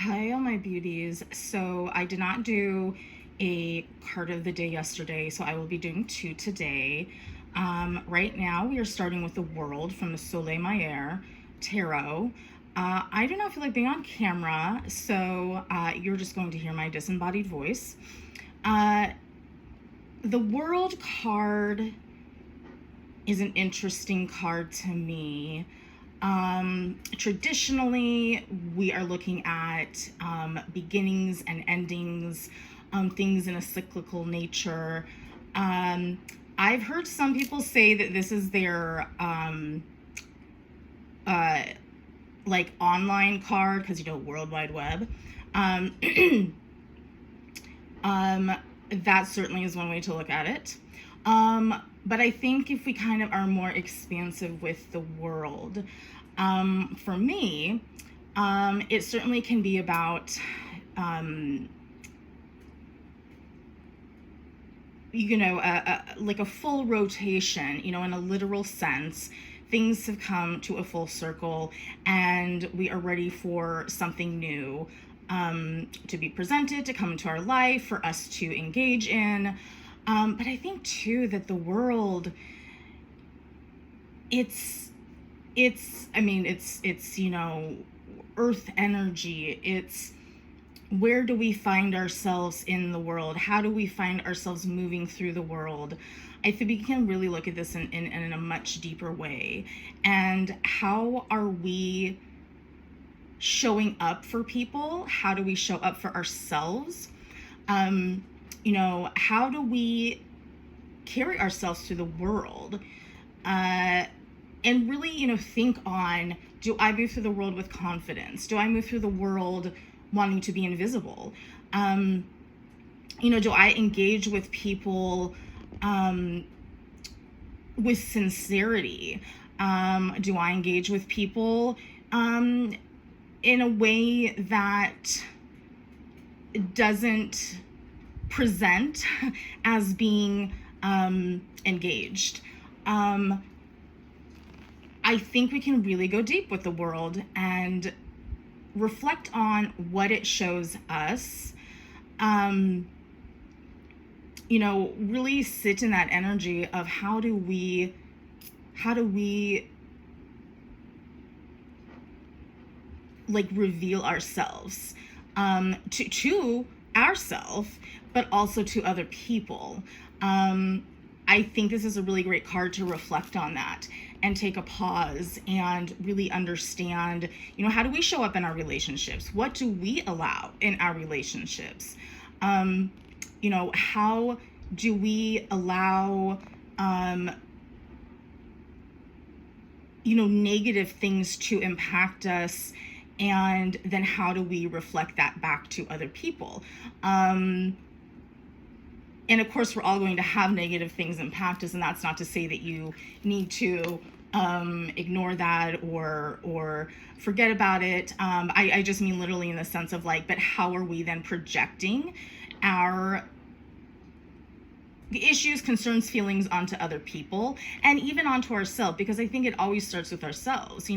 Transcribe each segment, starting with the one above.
Hi, all my beauties. So I did not do a card of the day yesterday, so I will be doing two today. Right now, we are starting with the World from the Soleil Maier Tarot. I do not feel like being on camera, so you're just going to hear my disembodied voice. The World card is an interesting card to me. Traditionally, we are looking at beginnings and endings, things in a cyclical nature. I've heard some people say that this is their like online card because World Wide Web. That certainly is one way to look at it. But I think if we kind of are more expansive with the world, for me, it certainly can be about, like a full rotation, in a literal sense. Things have come to a full circle and we are ready for something new to be presented, to come into our life, for us to engage in. But I think too that the world, it's earth energy. It's, where do we find ourselves in the world? How do we find ourselves moving through the world? I think we can really look at this in a much deeper way. And how are we showing up for people? How do we show up for ourselves? How do we carry ourselves through the world? And really, think on, do I move through the world with confidence? Do I move through the world wanting to be invisible? Do I engage with people with sincerity? Do I engage with people in a way that doesn't present as being engaged? I think we can really go deep with the world and reflect on what it shows us. Really sit in that energy of how do we like reveal ourselves to ourselves, but also to other people. I think this is a really great card to reflect on that and take a pause and really understand, how do we show up in our relationships? What do we allow in our relationships? How do we allow, negative things to impact us? And then how do we reflect that back to other people? And of course, we're all going to have negative things impact us, and that's not to say that you need to ignore that or forget about it. I just mean literally in the sense of but how are we then projecting our issues, concerns, feelings onto other people and even onto ourselves? Because I think it always starts with ourselves.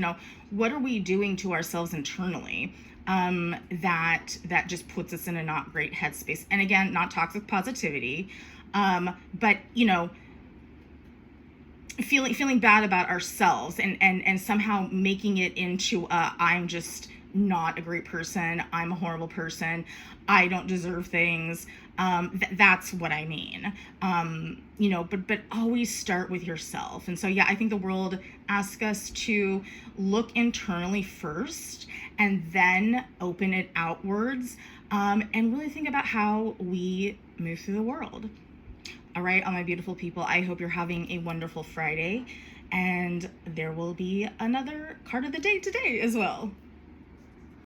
What are we doing to ourselves internally that just puts us in a not great headspace? And again, not toxic positivity, but feeling bad about ourselves and somehow making it into I'm just not a great person, I'm a horrible person, I don't deserve things. That's what I mean. But always start with yourself. And so, I think the world asks us to look internally first and then open it outwards, and really think about how we move through the world. All right, all my beautiful people, I hope you're having a wonderful Friday, and there will be another card of the day today as well.